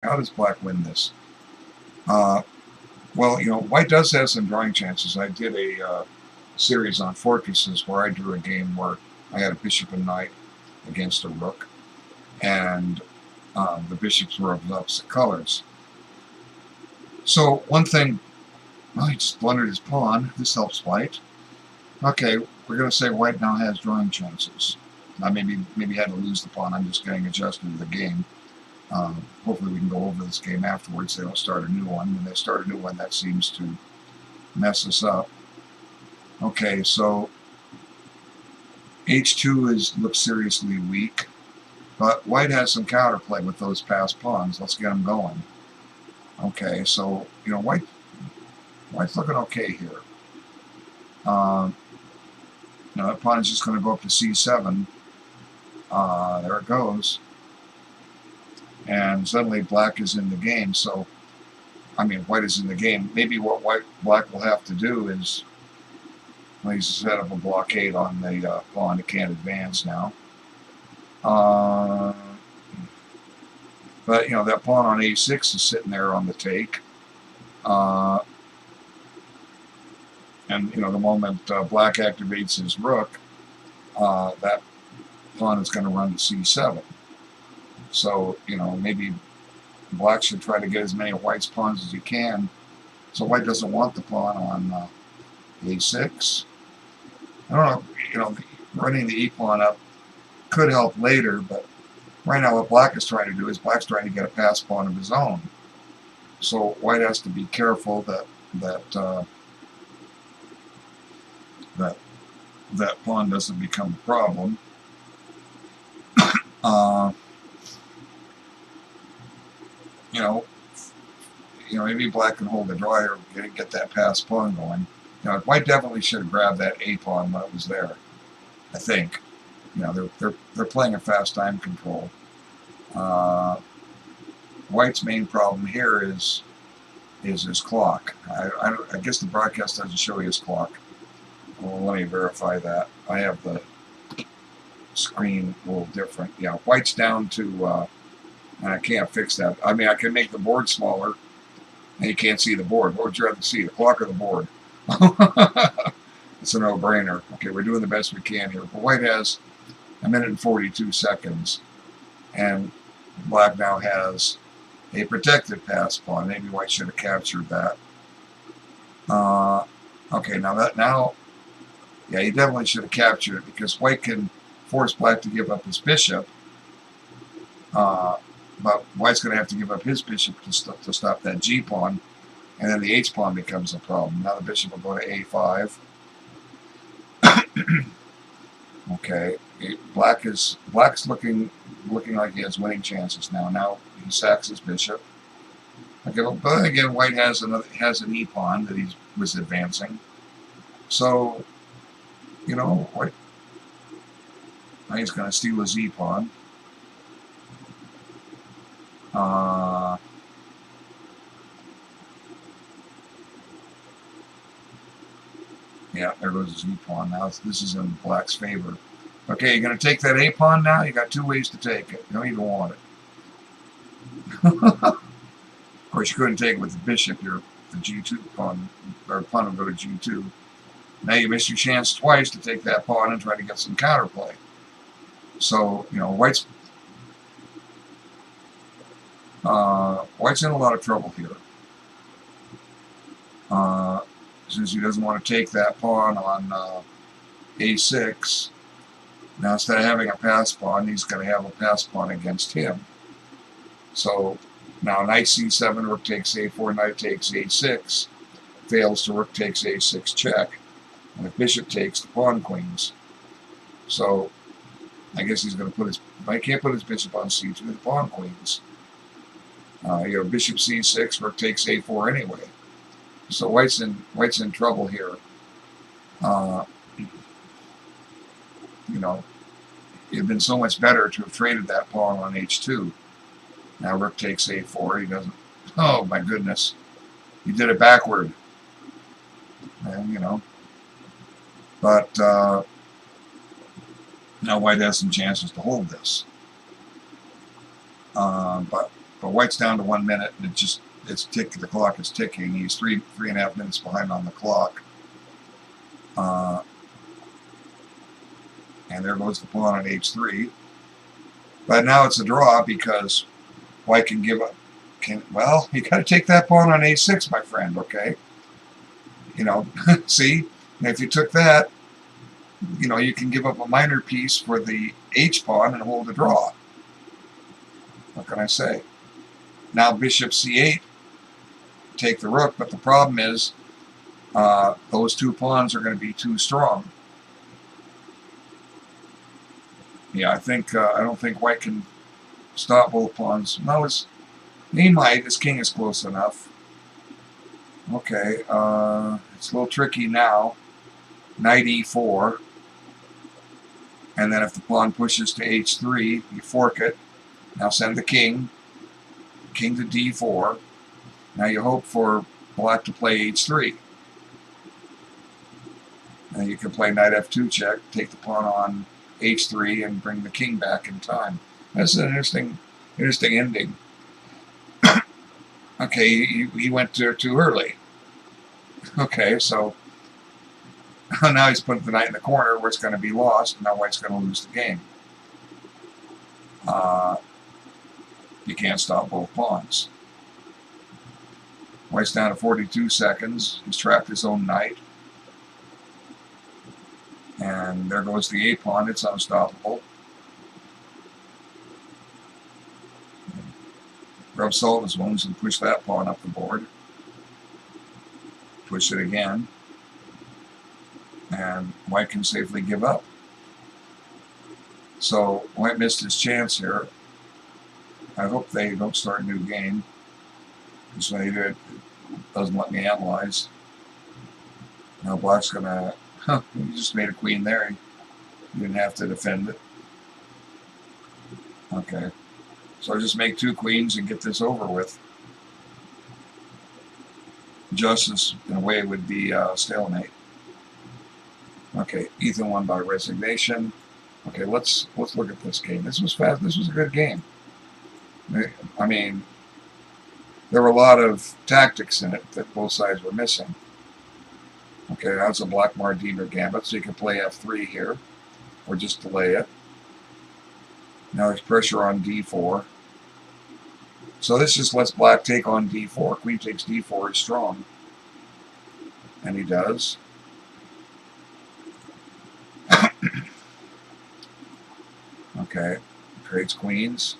How does black win this? Well, white does have some drawing chances. I did a series on fortresses where I drew a game where I had a bishop and knight against a rook, and the bishops were of opposite colors. So one thing, well, he just blundered his pawn. This helps white. Okay, we're going to say white now has drawing chances. I maybe had to lose the pawn. I'm just getting adjusted to the game. Hopefully we can go over this game afterwards. They don't start a new one. When they start a new one, that seems to mess us up. Okay, so h2 looks seriously weak, but white has some counterplay with those passed pawns. Let's get them going. Okay, so white's looking okay here. That pawn is just going to go up to c7. There it goes. And suddenly black is in the game. So, white is in the game. Maybe what black will have to do is, well, he's set up a blockade on the pawn. It can't advance now. But, that pawn on a6 is sitting there on the take. And, the moment black activates his rook, that pawn is going to run to c7. So, maybe black should try to get as many of white's pawns as he can. So white doesn't want the pawn on a6. I don't know, running the e-pawn up could help later, but right now what black is trying to do is black's trying to get a pass pawn of his own. So white has to be careful that pawn doesn't become a problem. Maybe black can hold the draw here and get that pass pawn going. White definitely should have grabbed that a pawn when it was there. I think. They're playing a fast time control. White's main problem here is his clock. I guess the broadcast doesn't show his clock. Well, let me verify that. I have the screen a little different. Yeah, white's down to, and I can't fix that. I can make the board smaller, and you can't see the board. What would you rather see, the clock or the board? It's a no-brainer. Okay, we're doing the best we can here. But white has 1 minute and 42 seconds, and black now has a protected pass pawn. Maybe white should have captured that. Okay, yeah, he definitely should have captured it because white can force black to give up his bishop, but white's going to have to give up his bishop to stop that g pawn, and then the h pawn becomes a problem. Now the bishop will go to a5. Okay, black's looking like he has winning chances now. Now he sacks his bishop. Okay, but again, white has an e pawn that he was advancing. So, white. Now he's going to steal his e pawn. Yeah, there goes his e pawn. Now this is in black's favor. Okay, you're going to take that a pawn now? You got two ways to take it. You don't even want it. Of course, you couldn't take it with the bishop. The g2 pawn, or pawn will go to g2. Now you miss your chance twice to take that pawn and try to get some counterplay. So, white's in a lot of trouble here. Since he doesn't want to take that pawn on a6, now instead of having a pass pawn, he's going to have a pass pawn against him. So now knight c7, rook takes a4, knight takes a6, fails to rook takes a6 check, and if bishop takes, the pawn queens. So I guess he's going to put I can't put his bishop on c2, the pawn queens. Bishop c6, rook takes a4 anyway. So white's in trouble here. It'd been so much better to have traded that pawn on h2. Now rook takes a4. He doesn't. Oh my goodness, he did it backward. And but now white has some chances to hold this. But But white's down to 1 minute, and the clock is ticking. He's 3.5 minutes behind on the clock. And there goes the pawn on h3. But now it's a draw because white can give up. Well, you got to take that pawn on a6, my friend, okay? You know, see? And if you took that, you know, you can give up a minor piece for the h-pawn and hold a draw. What can I say? Now bishop c8, take the rook, but the problem is those two pawns are going to be too strong. Yeah, I don't think white can stop both pawns. No, he might. His king is close enough. Okay, it's a little tricky now. Knight e4. And then if the pawn pushes to h3, you fork it. Now send the king. King to d4. Now you hope for black to play h3. And you can play knight f2 check, take the pawn on h3, and bring the king back in time. That's an interesting ending. Okay, he went too early. Okay, so now he's put the knight in the corner where it's going to be lost, and now white's going to lose the game. You can't stop both pawns. White's down to 42 seconds. He's trapped his own knight. And there goes the a-pawn. It's unstoppable. Rub salt in his wounds and push that pawn up the board. Push it again. And white can safely give up. So white missed his chance here. I hope they don't start a new game. Because when they do it, it doesn't let me analyze. Now black's gonna... he just made a queen there. He didn't have to defend it. Okay. So I just make 2 queens and get this over with. Justice, in a way, would be stalemate. Okay, Ethan won by resignation. Okay, let's look at this game. This was fast. This was a good game. I mean, there were a lot of tactics in it that both sides were missing. Okay, that's a black Mardiner gambit, so you can play f3 here, or just delay it. Now there's pressure on d4. So this just lets black take on d4. Queen takes d4 is strong. And he does. Okay, creates queens.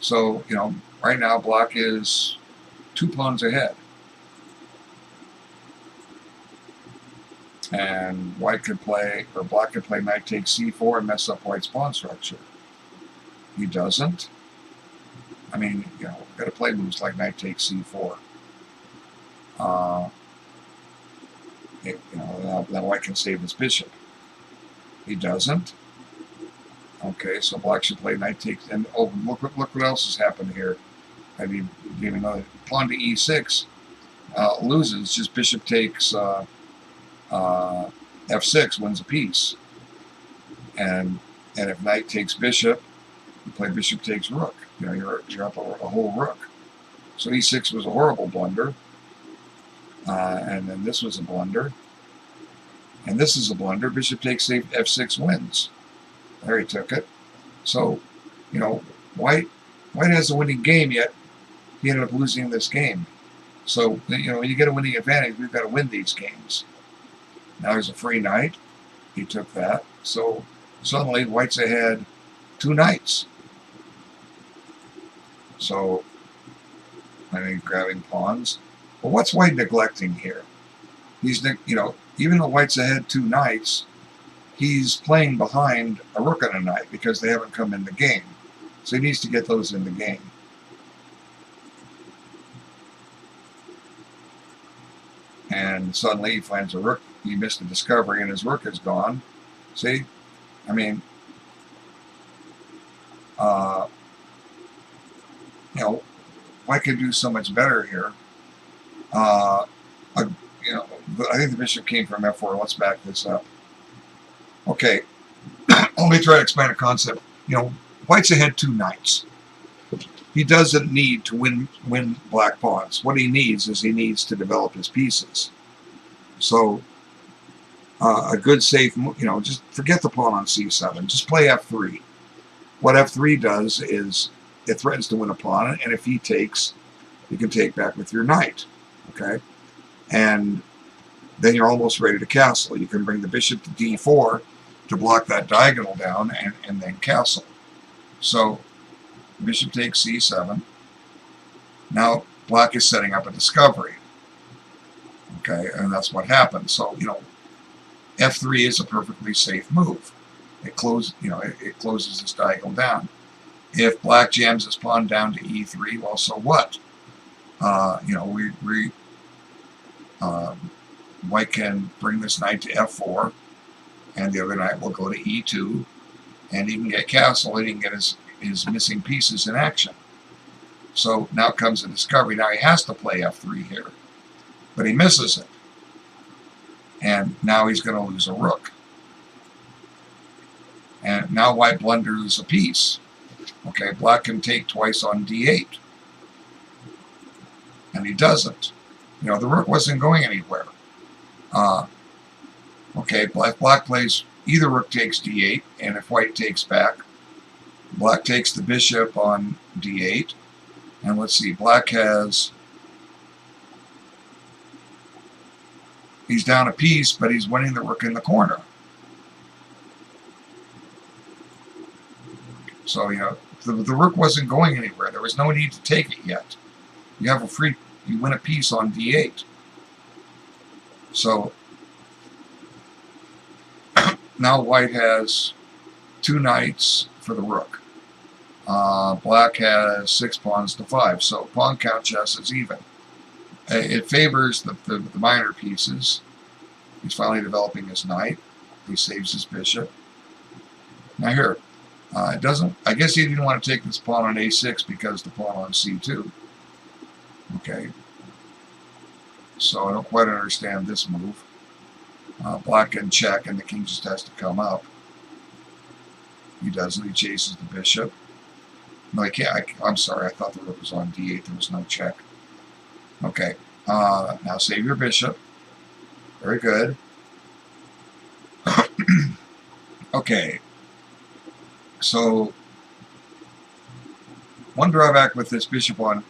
So, you know, right now black is 2 pawns ahead. And white could play, or black could play knight takes c4 and mess up white's pawn structure. He doesn't. I mean, you know, got to play moves like knight takes c4. You know, then white can save his bishop. He doesn't. Okay, so black should play knight takes, and oh, look what else has happened here. I didn't even know that. Pawn to e6 loses. Just bishop takes f6 wins a piece. And if knight takes bishop, you play bishop takes rook. You know, you're up a whole rook. So e6 was a horrible blunder. And then this was a blunder. And this is a blunder. Bishop takes f6 wins. There he took it. So, you know, white has a winning game, yet he ended up losing this game. So, you know, when you get a winning advantage, we've got to win these games. Now there's a free knight. He took that. So suddenly white's ahead 2 knights. So I think grabbing pawns. But what's white neglecting here? He's, you know, even though white's ahead 2 knights, he's playing behind a rook and a knight because they haven't come in the game. So he needs to get those in the game. And suddenly he finds a rook. He missed a discovery and his rook is gone. See? I mean, you know, white could do so much better here. You know, I think the bishop came from f4. Let's back this up. Okay, let me try to explain a concept. You know, white's ahead 2 knights. he doesn't need to win black pawns. What he needs is he needs to develop his pieces. So a good safe, just forget the pawn on c7. Just play f3. What f3 does is it threatens to win a pawn, and if he takes, you can take back with your knight. Okay, and then you're almost ready to castle. You can bring the bishop to d4 to block that diagonal down, and then castle. So bishop takes c7. Now black is setting up a discovery. Okay, and that's what happens. So f3 is a perfectly safe move. It closes this diagonal down. If black jams his pawn down to e3, well, so what? White can bring this knight to f4, and the other knight will go to e2, and he can get castle, and he can get his missing pieces in action. So now comes a discovery. Now he has to play f3 here, but he misses it. And now he's going to lose a rook. And now white blunders a piece. Okay, black can take twice on d8. And he doesn't. The rook wasn't going anywhere. Okay, black plays, either rook takes d8, and if white takes back, black takes the bishop on d8. And let's see, black he's down a piece, but he's winning the rook in the corner. So, the rook wasn't going anywhere. There was no need to take it yet. You win a piece on d8. So, now white has 2 knights for the rook. Black has 6 pawns to 5. So, pawn count chess is even. It favors the minor pieces. He's finally developing his knight. He saves his bishop. Now here, it doesn't. I guess he didn't want to take this pawn on a6 because the pawn on c2. Okay. So I don't quite understand this move. Black can check, and the king just has to come up. He doesn't. He chases the bishop. No, he can't. I'm sorry. I thought the rook was on d8. There was no check. Okay. Now save your bishop. Very good. Okay. So one drawback with this bishop on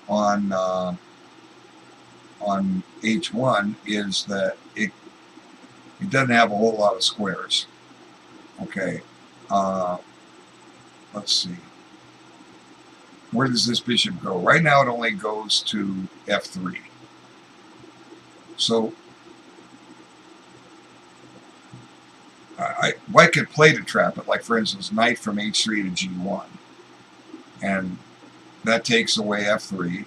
h1 is that it doesn't have a whole lot of squares. Okay. Let's see. Where does this bishop go? Right now it only goes to f3. So white could play to trap it, like for instance knight from h3 to g1, and that takes away f3,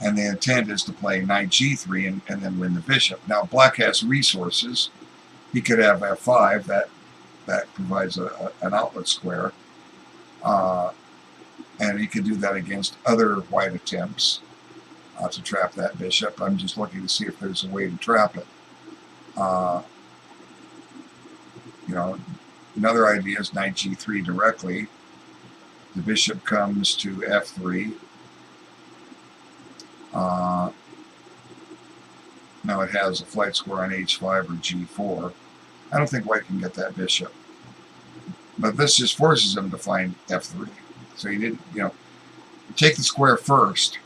and the intent is to play knight g3 and then win the bishop. Now black has resources. He could have f5, that provides an outlet square, and he could do that against other white attempts to trap that bishop. I'm just looking to see if there's a way to trap it. Another idea is knight g3 directly. The bishop comes to f3. Now it has a flight square on h5 or g4. I don't think white can get that bishop. But this just forces him to find f3. So he didn't, take the square first,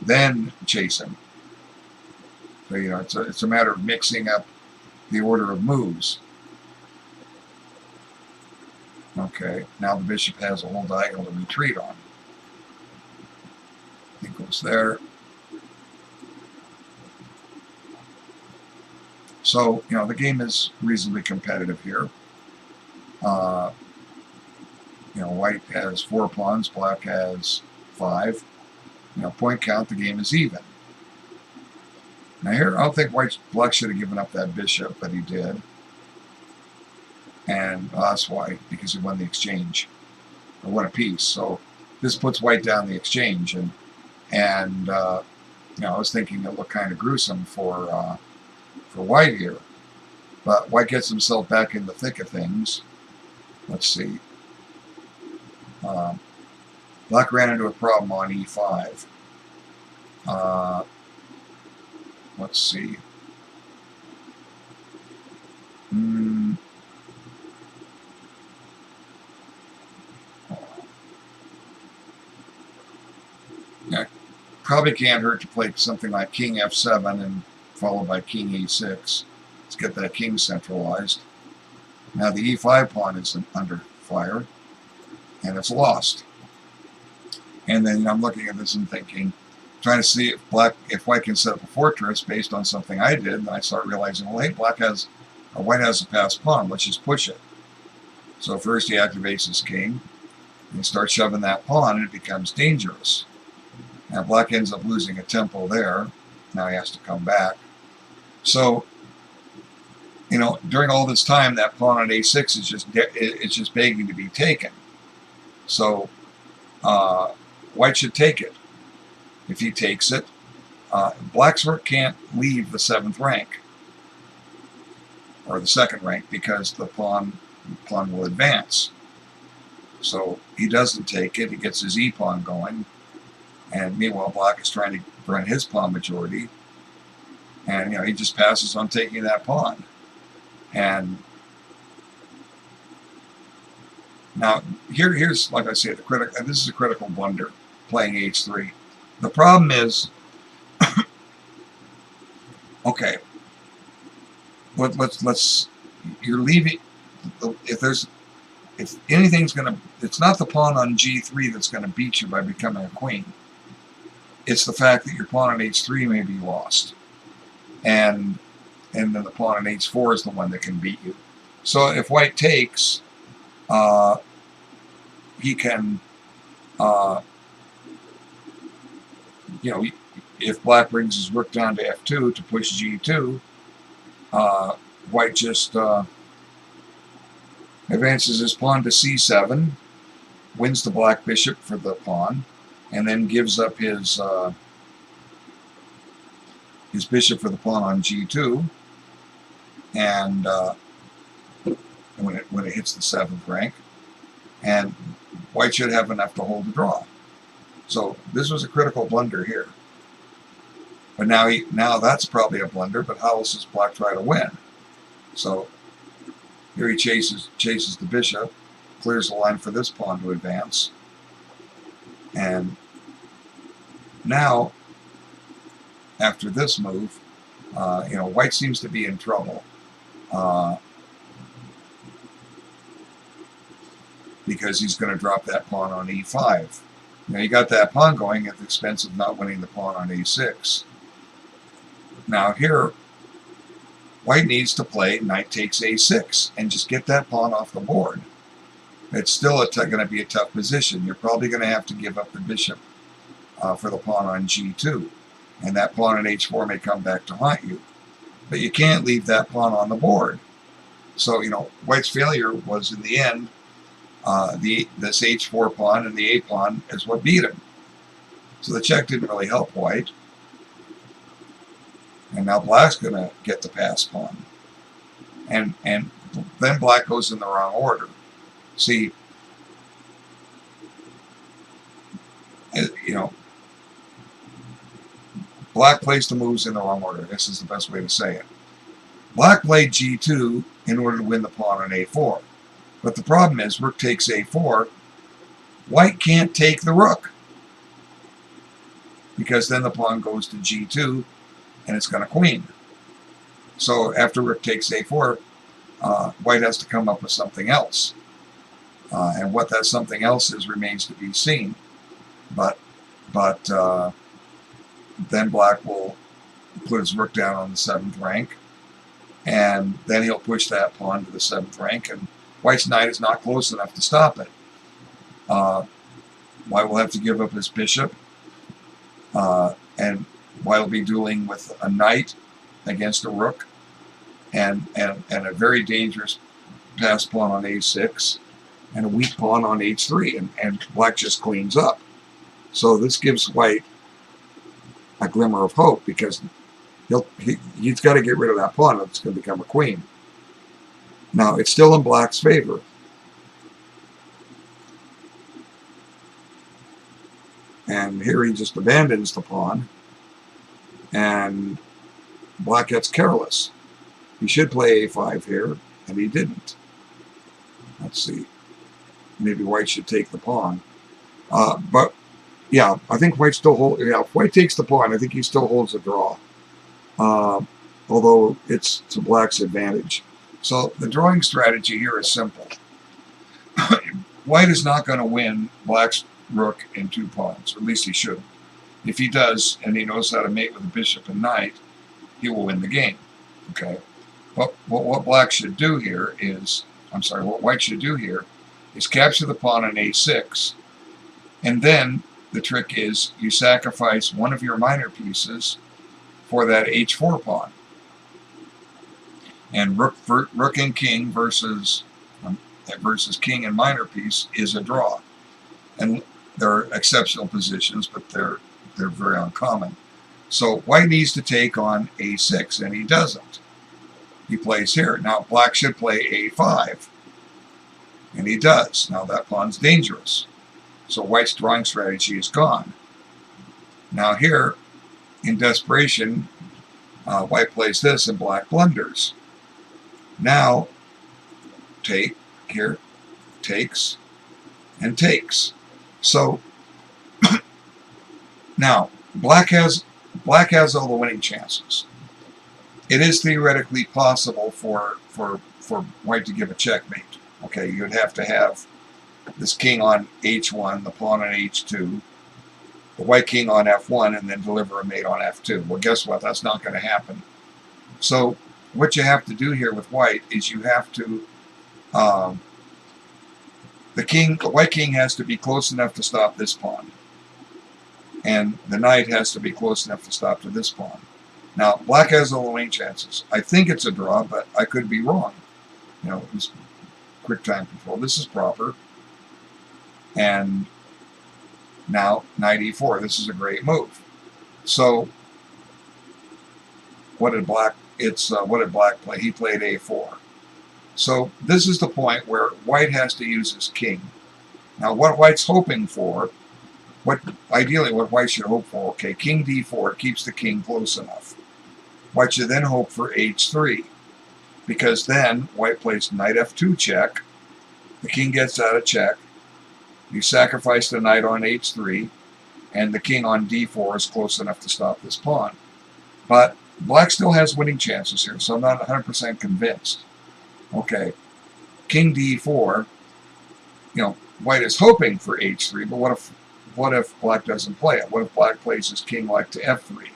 then chase him. So, it's a matter of mixing up the order of moves. Okay, now the bishop has a whole diagonal to retreat on. He goes there. So, the game is reasonably competitive here. White has 4 pawns, black has 5. Point count, the game is even. Now here, I don't think black should have given up that bishop, but he did. And that's why, because he won the exchange, or won a piece. So this puts white down the exchange, and I was thinking it looked kind of gruesome for white here, but white gets himself back in the thick of things. Let's see. Black ran into a problem on e5. Let's see. Yeah, probably can't hurt to play something like king f7 and followed by king e6 to get that king centralized. Now the e5 pawn is under fire, and it's lost. And then I'm looking at this and thinking, trying to see if white can set up a fortress based on something I did, and I start realizing, well, hey, white has a passed pawn. Let's just push it. So first he activates his king, and he starts shoving that pawn, and it becomes dangerous. Now black ends up losing a tempo there. Now he has to come back. So, you know, during all this time, that pawn on a6 is just begging to be taken. So white should take it. If he takes it, black's rook can't leave the 7th rank or the 2nd rank because the pawn will advance. So he doesn't take it. He gets his e-pawn going, and meanwhile black is trying to run his pawn majority, and he just passes on taking that pawn. And now here's, like I say, this is a critical blunder, playing h3. The problem is, okay, you're leaving, if anything's going to, it's not the pawn on g3 that's going to beat you by becoming a queen. It's the fact that your pawn on h3 may be lost. And then the pawn on h4 is the one that can beat you. So if white takes, he can, if black brings his rook down to f2 to push g2, white just advances his pawn to c7, wins the black bishop for the pawn, and then gives up his bishop for the pawn on g2, and when it hits the 7th rank, and white should have enough to hold the draw. So this was a critical blunder here. But now that's probably a blunder, but how else does black try to win? So here he chases the bishop, clears the line for this pawn to advance. And now, after this move, white seems to be in trouble. Because he's going to drop that pawn on e5. Now he got that pawn going at the expense of not winning the pawn on a6. Now here, white needs to play knight takes a6 and just get that pawn off the board. It's still going to be a tough position. You're probably going to have to give up the bishop for the pawn on g2. And that pawn on h4 may come back to haunt you. But you can't leave that pawn on the board. So, white's failure was, in the end, this h4 pawn and the a pawn is what beat him. So the check didn't really help white. And now black's going to get the pass pawn. And then black goes in the wrong order. See, black plays the moves in the wrong order. This is the best way to say it. Black played g2 in order to win the pawn on a4. But the problem is, rook takes a4. White can't take the rook, because then the pawn goes to g2, and it's going to queen. So after rook takes a4, white has to come up with something else. And what that something else is remains to be seen. But then black will put his rook down on the 7th rank, and then he'll push that pawn to the 7th rank, and white's knight is not close enough to stop it. White will have to give up his bishop, and white will be dueling with a knight against a rook, and a very dangerous pass pawn on a6, and a weak pawn on h3, and black just cleans up. So this gives white a glimmer of hope, because he's got to get rid of that pawn if it's going to become a queen. Now, it's still in black's favor. And here he just abandons the pawn, and black gets careless. He should play a5 here, and he didn't. Let's see. Maybe white should take the pawn. But yeah, I think white still holds. Yeah, if white takes the pawn, I think he still holds a draw. Although it's to black's advantage. So the drawing strategy here is simple. White is not going to win black's rook in 2 pawns, or at least he shouldn't. If he does, and he knows how to mate with a bishop and knight, he will win the game. Okay. But what black should do here is, what white should do here is capture the pawn on a6, and then the trick is you sacrifice one of your minor pieces for that h4 pawn. And rook and king versus king and minor piece is a draw. And there are exceptional positions, but they're very uncommon. So white needs to take on a6, and he doesn't. He plays here. Now black should play a5, and he does. Now that pawn's dangerous. So white's drawing strategy is gone. Now here, in desperation, white plays this, and black blunders. Now, take, here, takes, and takes. So, now, black has all the winning chances. It is theoretically possible for white to give a checkmate. Okay, you'd have to have this king on h1, the pawn on h2, the white king on f1, and then deliver a mate on f2. Well, guess what? That's not going to happen. So what you have to do here with white is you have to, the white king has to be close enough to stop this pawn, and the knight has to be close enough to stop to this pawn. Now, black has all the winning chances. I think it's a draw, but I could be wrong. You know, it's quick time control. This is proper. And now, knight e4. This is a great move. So, what did black play? He played a4. So, this is the point where white has to use his king. Now, what white's hoping for, ideally what white should hope for, okay, king d4 keeps the king close enough. White should then hope for h3, because then white plays knight f2 check, the king gets out of check, you sacrifice the knight on h3, and the king on d4 is close enough to stop this pawn. But black still has winning chances here, so I'm not 100% convinced. Okay, king d4, you know, white is hoping for h3, but what if black doesn't play it? What if black plays his king like to f3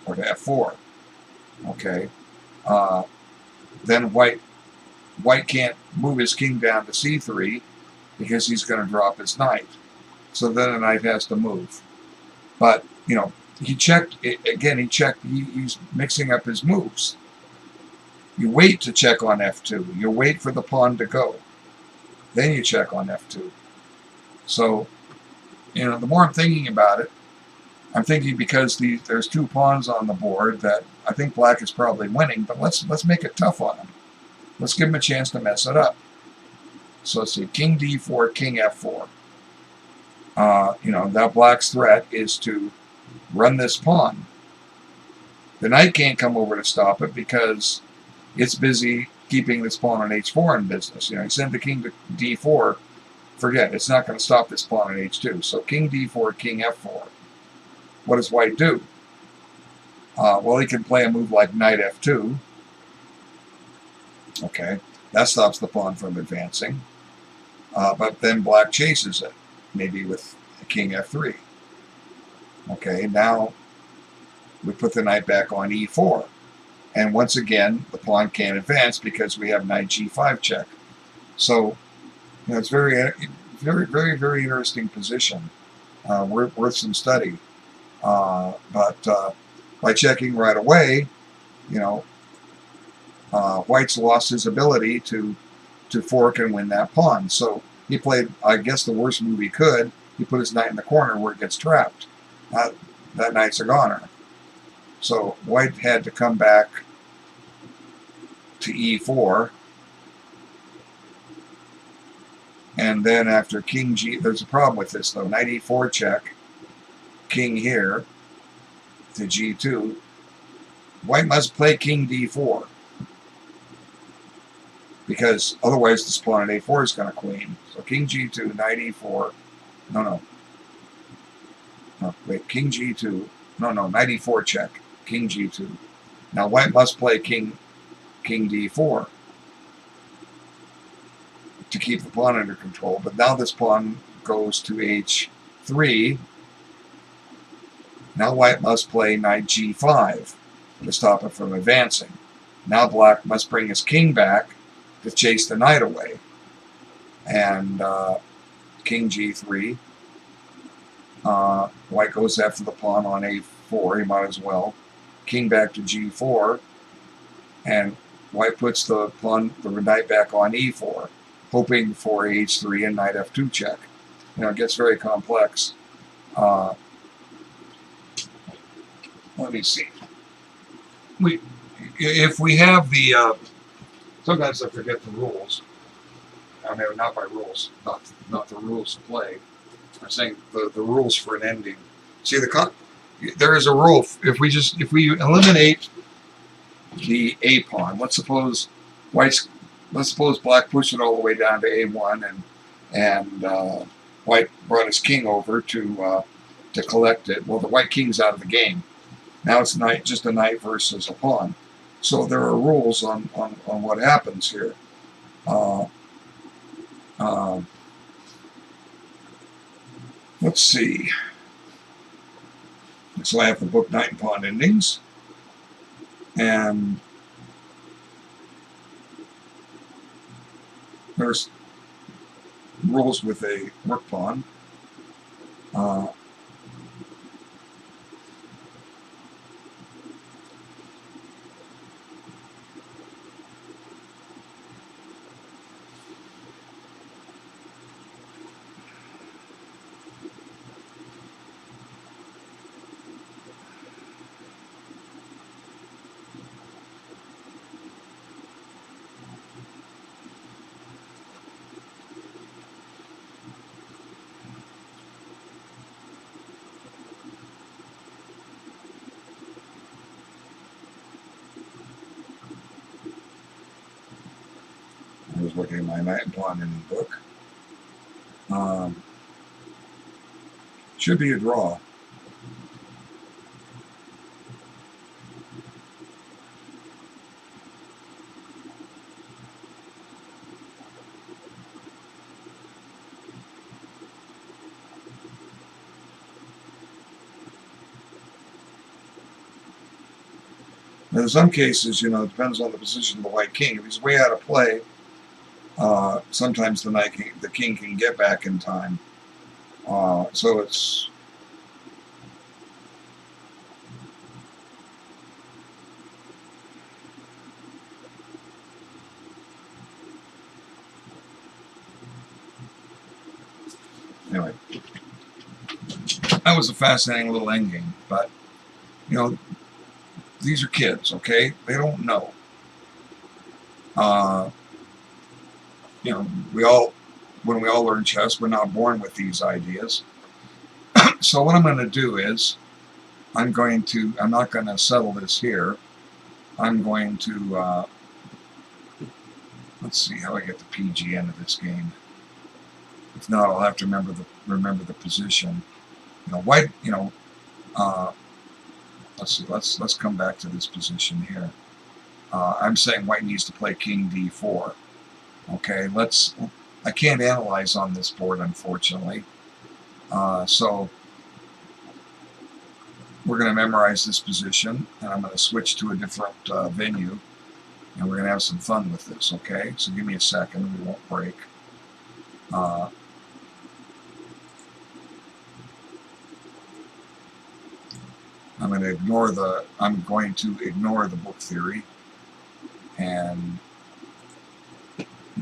or to f4? Okay, then white can't move his king down to c3 because he's going to drop his knight. So then the knight has to move. But, you know, he checked, again, he's mixing up his moves. You wait to check on f2. You wait for the pawn to go. Then you check on f2. So, you know, the more I'm thinking about it, I'm thinking because there's 2 pawns on the board that I think black is probably winning, but let's make it tough on him. Let's give him a chance to mess it up. So let's see, king d4, king f4. You know, that black's threat is to run this pawn. The knight can't come over to stop it because it's busy keeping this pawn on h4 in business. You know, you send the king to d4, forget, it's not going to stop this pawn on h2. So king d4, king f4. What does white do? Well, he can play a move like knight f2. Okay, that stops the pawn from advancing. But then black chases it, maybe with king f3. Okay, now we put the knight back on e4. And once again, the pawn can't advance because we have knight g5 check. So, you know, it's very, very, very interesting position. Worth some study. But by checking right away, you know, white's lost his ability to fork and win that pawn. So he played, I guess, the worst move he could. He put his knight in the corner where it gets trapped. That knight's a goner. So white had to come back to e4. And then after king g, there's a problem with this though. Knight e4 check. king here to g2, white must play king d4. Because otherwise this pawn at a4 is going to queen. So king g2, knight e4. No, wait, king g2. No, knight e4 check. King g2. Now white must play king d4 to keep the pawn under control. But now this pawn goes to h3. Now white must play knight g5 to stop it from advancing. Now black must bring his king back to chase the knight away. And king g3. White goes after the pawn on a4. He might as well. King back to g4. And white puts the knight back on e4, hoping for h3 and knight f2 check. It gets very complex. Let me see. If we have the sometimes I forget the rules. I mean, not by rules, not the rules to play. I'm saying the rules for an ending. See, there is a rule. If we eliminate the a pawn, let's suppose black pushed it all the way down to a1, and white brought his king over to collect it. Well, the white king's out of the game. Now it's just a knight versus a pawn. So there are rules on what happens here. Let's see. So I have the book Knight and Pawn Endings. And there's rules with a rook pawn. I was looking at my Knight and Pawn Ending book. Should be a draw. Now, in some cases, it depends on the position of the white king. If he's way out of play, sometimes the king can get back in time. So it's anyway. That was a fascinating little endgame, but these are kids, okay? They don't know. When we all learn chess, we're not born with these ideas. So what I'm going to do is, I'm not going to settle this here. I'm going to, let's see how I get the PG end of this game. If not, I'll have to remember the position. White, let's see, let's come back to this position here. I'm saying white needs to play king d4. Okay, I can't analyze on this board, unfortunately. So we're going to memorize this position, and I'm going to switch to a different venue, and we're going to have some fun with this, okay? So give me a second, we won't break. I'm going to ignore the book theory, and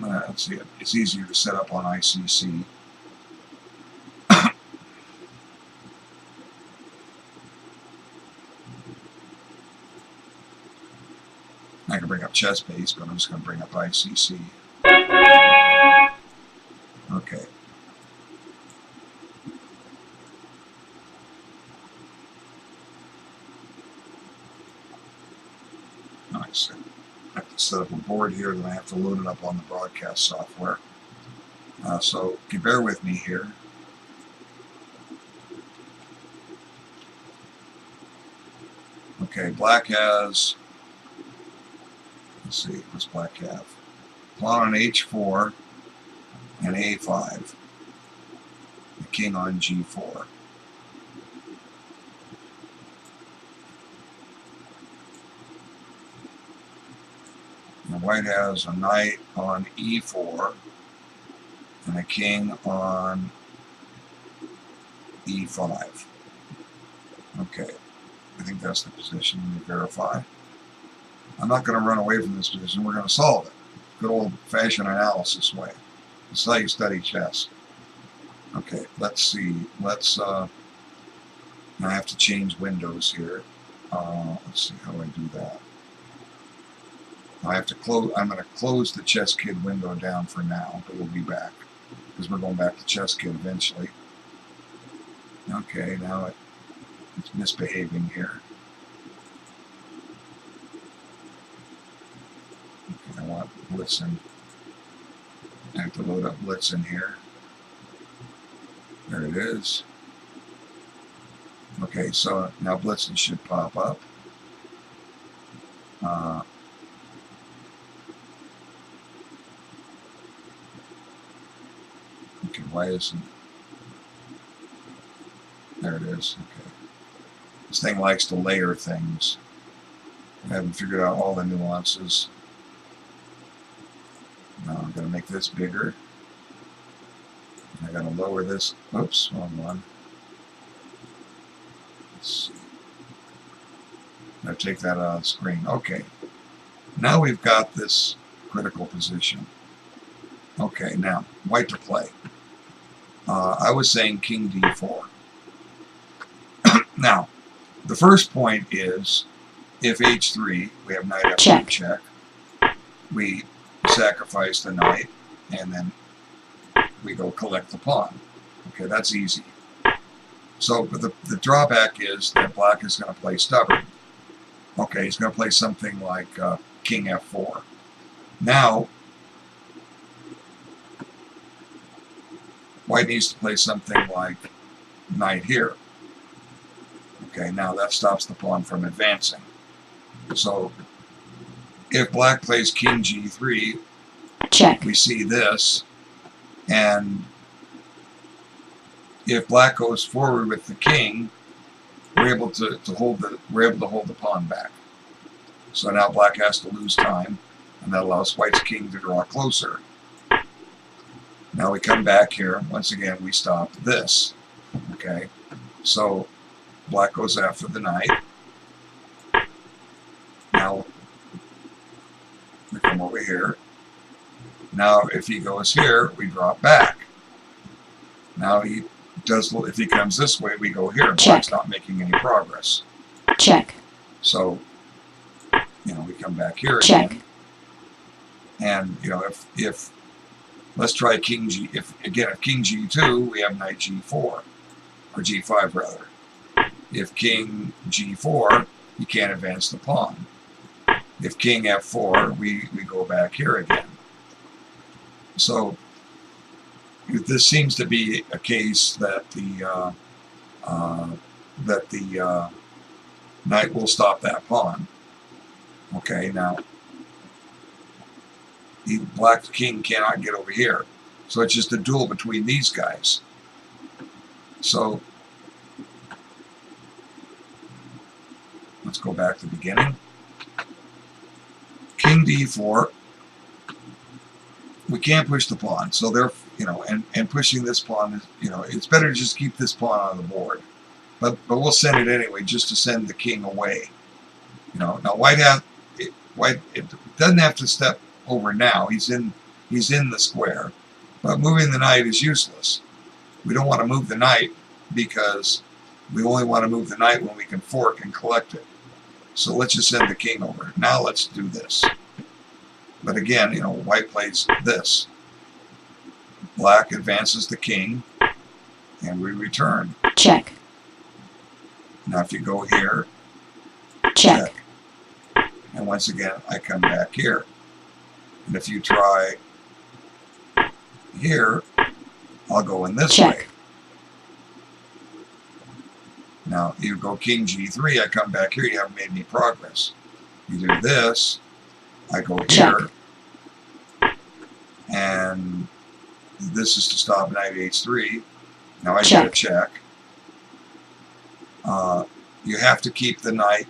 let's see, it's easier to set up on ICC. I can bring up ChessBase, but I'm just going to bring up ICC. Okay. I have to set up a board here, then I have to load it up on the broadcast software. So if you bear with me here. Okay, black has, let's see, what's black have? Pawn on h4 and a5. The king on g4. And white has a knight on e4 and a king on e5. Okay, I think that's the position. Let me verify. I'm not going to run away from this position. We're going to solve it. Good old-fashioned analysis way. It's how you study chess. Okay, let's see. Now I have to change windows here. Let's see how I do that. I have to close. I'm going to close the ChessKid window down for now, but we'll be back because we're going back to ChessKid eventually. Okay, now it's misbehaving here. Okay, I want Blitzen. I have to load up Blitzen here. There it is. Okay, so now Blitzen should pop up. Okay, why isn't... There it is. Okay. This thing likes to layer things. I haven't figured out all the nuances. Now I'm going to make this bigger. I got to lower this. Oops, wrong one. Let's see. Now take that out of the screen. Okay. Now we've got this critical position. Okay, now white to play. I was saying king d4. Now, the first point is if h3, we have knight f3 check. We sacrifice the knight, and then we go collect the pawn. Okay, that's easy. So, but the drawback is that black is going to play stubborn. Okay, he's going to play something like king f4. Now, white needs to play something like knight here. Okay, now that stops the pawn from advancing. So, if black plays king g3, check. We see this, and if black goes forward with the king, we're able to hold the pawn back. So now black has to lose time, and that allows white's king to draw closer. Now we come back here. Once again, we stop this. Okay, so black goes after the knight. Now we come over here. Now if he goes here, we drop back. Now he does. If he comes this way, we go here. Black's not making any progress. Check. So we come back here check. Again. And if let's try king g. If king g2, we have knight g4 or g5 rather. If king g4, you can't advance the pawn. If king f4, we go back here again. So this seems to be a case that the knight will stop that pawn. Okay, now the black king cannot get over here, so it's just a duel between these guys. So let's go back to the beginning. King d4. We can't push the pawn, so they're and pushing this pawn is it's better to just keep this pawn on the board, but we'll send it anyway just to send the king away. Now white it doesn't have to step over now. He's in the square, but moving the knight is useless. We don't want to move the knight because we only want to move the knight when we can fork and collect it. So let's just send the king over. Now let's do this. But again, white plays this. Black advances the king, and we return. Check. Now if you go here, check. And once again, I come back here. And if you try here, I'll go in this way. Now, you go king g3, I come back here, you haven't made any progress. You do this, I go here, and this is to stop knight h3. Now I get a check. You have to keep the knight.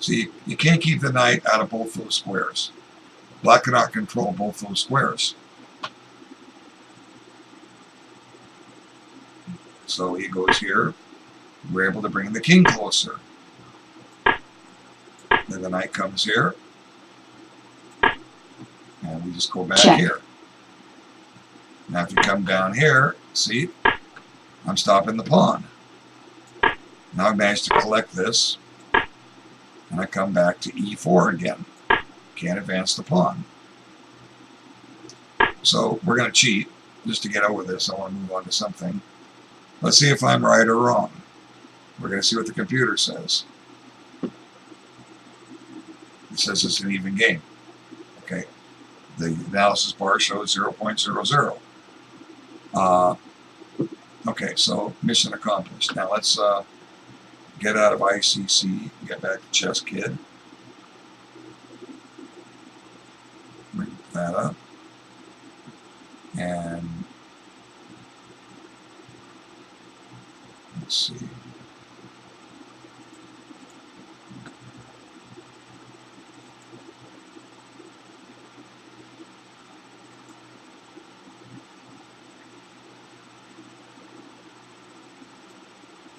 See, you can't keep the knight out of both those squares. Black cannot control both those squares. So he goes here. We're able to bring the king closer. Then the knight comes here. And we just go back here. Now if you come down here, see, I'm stopping the pawn. Now I've managed to collect this. And I come back to e4 again. Can't advance the pawn. So we're going to cheat. Just to get over this, I want to move on to something. Let's see if I'm right or wrong. We're going to see what the computer says. It says it's an even game. Okay. The analysis bar shows 0.00. Okay, so mission accomplished. Now let's get out of ICC, get back to ChessKid. Bring that up. And let's see.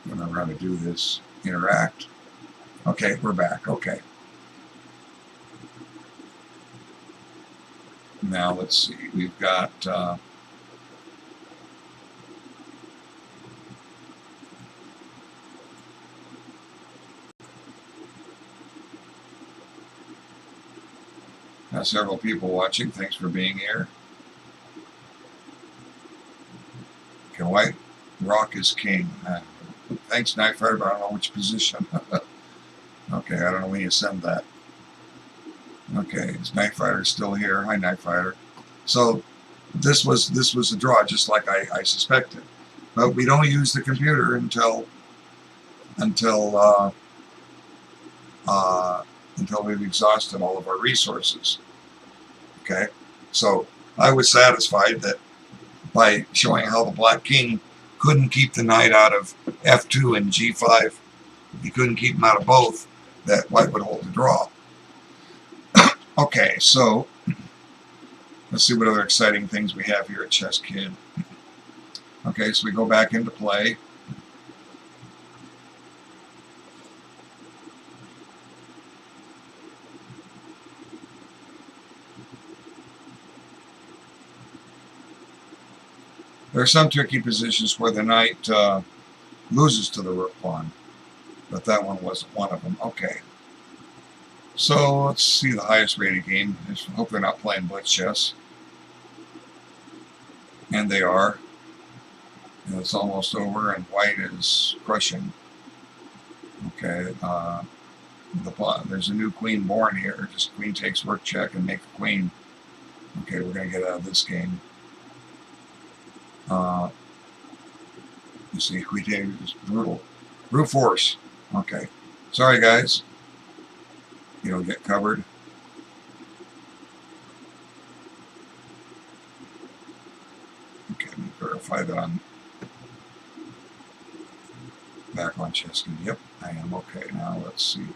Remember how to do this. Interact. Okay, we're back. Okay. Now let's see. We've got several people watching. Thanks for being here. Okay, white rock is king. Thanks, Night Fighter, but I don't know which position. Okay, I don't know when you send that. Okay, is Night Fighter still here? Hi, Night Fighter. So this was a draw, just like I suspected. But we don't use the computer until we've exhausted all of our resources. Okay, so I was satisfied that by showing how the black king couldn't keep the knight out of f2 and g5, he couldn't keep him out of both, that white would hold the draw. Okay, so let's see what other exciting things we have here at ChessKid. Okay, so we go back into play. There are some tricky positions where the knight loses to the rook pawn, but that one wasn't one of them. Okay. So let's see the highest rated game. I hope they're not playing blitz chess. And they are. And it's almost over, and white is crushing. Okay. There's a new queen born here. Just queen takes rook check and make the queen. Okay, we're going to get out of this game. You see, queen takes is brutal. Brute force. Okay. Sorry, guys. You don't get covered. Okay, let me verify that I'm back on ChessKid. Yep, I am. Okay, now let's see.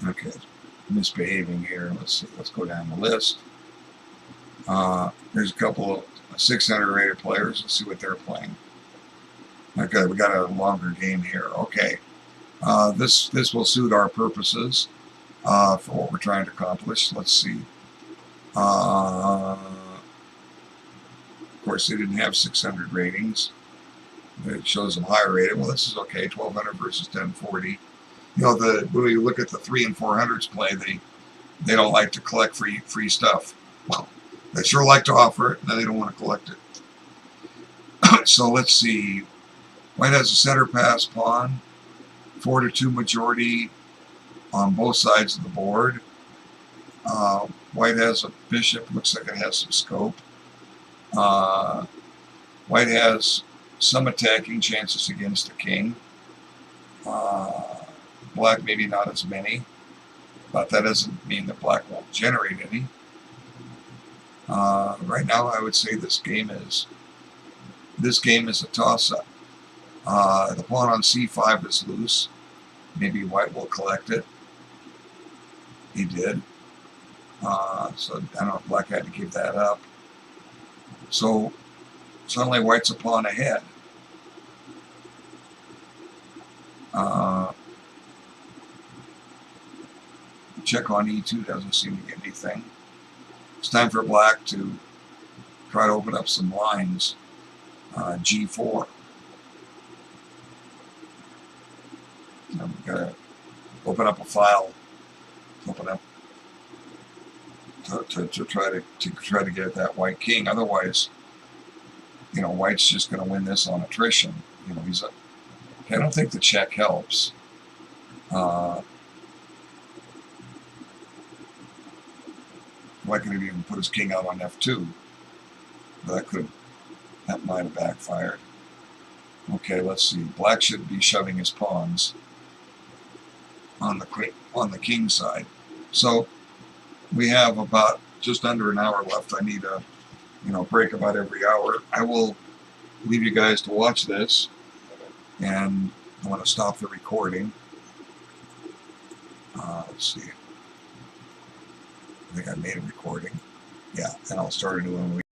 Okay, misbehaving here. Let's see. Let's go down the list. There's a couple of 600 rated players. Let's see what they're playing. Okay, we got a longer game here. Okay, this will suit our purposes for what we're trying to accomplish. Let's see. Of course, they didn't have 600 ratings. It shows them higher rated. Well, this is okay. 1200 versus 1040. You know, when you look at the 3 and 400s play, they don't like to collect free stuff. Well, they sure like to offer it, and they don't want to collect it. Alright, so let's see. White has a center pass pawn. 4-2 majority on both sides of the board. White has a bishop. Looks like it has some scope. White has some attacking chances against the king. Black maybe not as many, but that doesn't mean that black won't generate any. Right now, I would say this game is a toss-up. The pawn on c5 is loose. Maybe white will collect it. He did. So I don't know if black had to give that up. So suddenly white's a pawn ahead. Check on e2 doesn't seem to get anything. It's time for black to try to open up some lines. G4. We've got to open up a file. Open up to try to get at that white king. Otherwise, white's just going to win this on attrition. I don't think the check helps. White could have even put his king out on f2. But that might have backfired. Okay, let's see. Black should be shoving his pawns on the king side. So we have about just under an hour left. I need a break about every hour. I will leave you guys to watch this, and I want to stop the recording. Let's see. I think I made a recording. Yeah, and I'll start a new one.